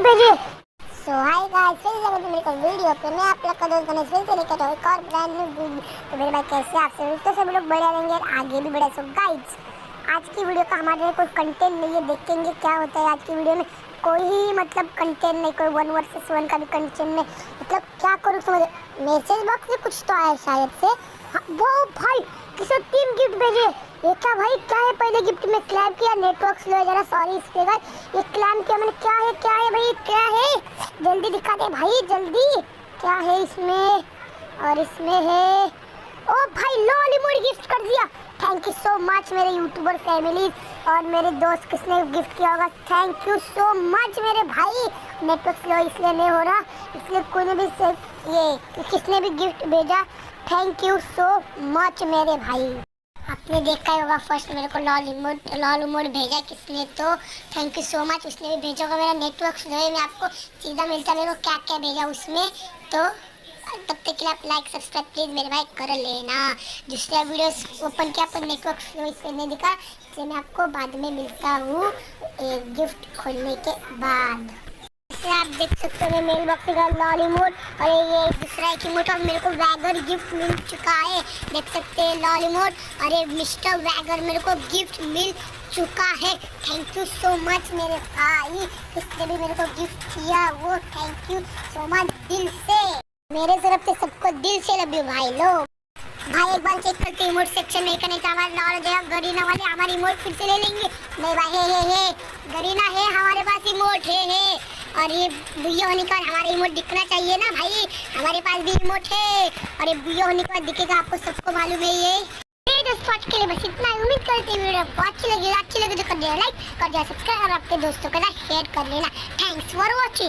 भेजे। सो hi guys, फिर से मेरे को वीडियो पे मैं आप लोग का दोस्त गणेश फिर से लेकर आया एक और ब्रांड न्यू वीडियो। तो मेरे भाई कैसे आप सब लोग बढ़िया रहेंगे और आगे भी बढ़े। सो गाइस, आज की वीडियो का हमारे कोई कंटेंट नहीं है, देखेंगे क्या होता है आज की वीडियो में। कोई ही मतलब कंटेंट नहीं, कोई 1 वर्सेस 1 का भी कंटेंट नहीं। मतलब क्या करूँ समझ, मैसेज बॉक्स में कुछ तो आया शायद से। हाँ, वो भाई किसे 3 गिफ्ट भेजे। ये क्या भाई, क्या है? पहले गिफ्ट में क्लैप किया, नेटवर्क स्लो है जरा, सॉरी इस पे गाइस। ये क्लैप किया मैंने, क्या है भाई, क्या है? जल्दी दिखा दे भाई, जल्दी। क्या है इसमें? और इसमें है, ओ भाई लॉलीमोड गिफ्ट कर दिया। थैंक यू सो मच मेरे यूट्यूबर फैमिली और मेरे दोस्त किसने गिफ्ट किया होगा। थैंक यू सो मच मेरे भाई। नेटवर्क स्लो इसलिए नहीं हो रहा, इसलिए कोई ने भी ये किसने भी गिफ्ट भेजा, थैंक यू सो मच मेरे भाई। आपने देखा ही होगा फर्स्ट मेरे को लॉलीमोड भेजा किसने, तो थैंक यू सो मच। उसने भी भेजा होगा, मेरा नेटवर्क स्लो है, मैं आपको सीधा मिलता मेरे को क्या क्या भेजा उसमें। तो तब तक के लिए आप लाइक सब्सक्राइब प्लीज़ मेरे भाई कर लेना। दूसरा वीडियो ओपन किया पर नेटवर्क स्लो इससे नहीं दिखा, इसलिए मैं आपको बाद में मिलता हूँ गिफ्ट खोलने के बाद। आप देख सकते हो मेल बॉक्स का लॉलीमोड और ये दूसरा एक इमोट और मेरे को वैगर गिफ्ट मिल चुका है। देख सकते हैं लॉलीमोड और ये मिस्टर वैगर मेरे को गिफ्ट मिल चुका है। थैंक यू सो मच मेरे भाई, किसने भी मेरे को गिफ्ट किया वो थैंक यू सो मच दिल से। मेरे तरफ से सबको दिल से लव यू भाई। लो भाई एक बार चेक करते इमोट सेक्शन में, नहीं तो हमारे लॉल जो है गरीना वाले हमारी इमोट फिर से ले लेंगे। नहीं भाई हे गरीना है हमारे पास इमोट है और ये बुया होने का हमारा इमोट दिखना चाहिए ना भाई, हमारे पास भी इमोट है और ये बुया होने के बाद दिखेगा, आपको सबको मालूम है ये। दोस्तों आज के लिए बस इतना, उम्मीद करते हैं वीडियो आपको अच्छी लगी तो कर दिया लाइक, कर दिया सब्सक्राइब और आपके दोस्तों के साथ शेयर कर लेना। Thanks for watching.